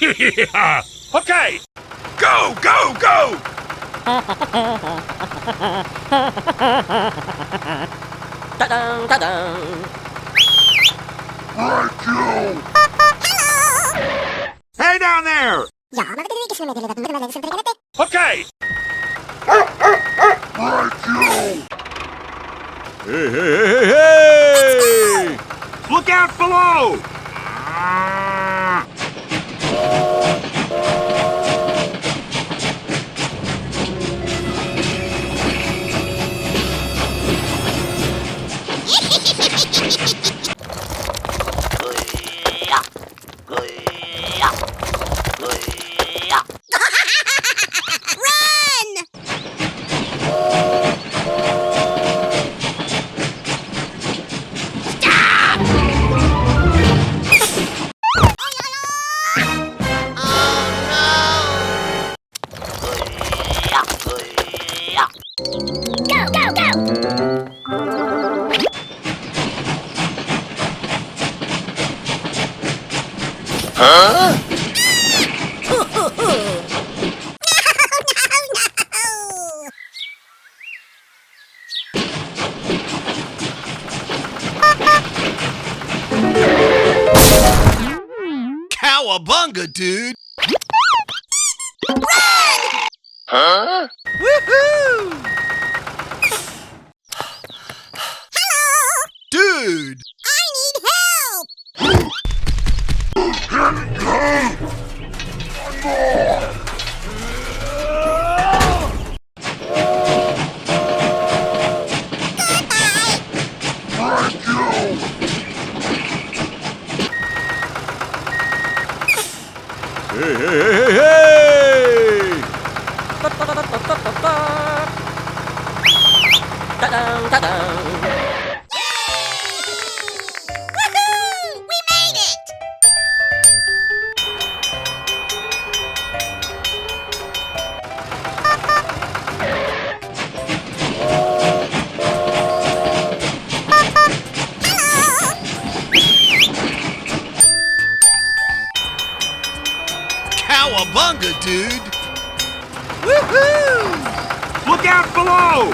Yeah. Okay. Go, go, go! Ta-dum, ta-dum. Thank you! Hey down there! Okay! Thank you! Hey, hey, hey, hey, hey! Look out below! Huh? Cowabunga, dude! Huh? Woohoo! Dude! Thank you! Hey, hey, hey, hey, hey! Ta-dum, ta-dum. We made it! Cowabunga, dude! Woohoo! Look out below!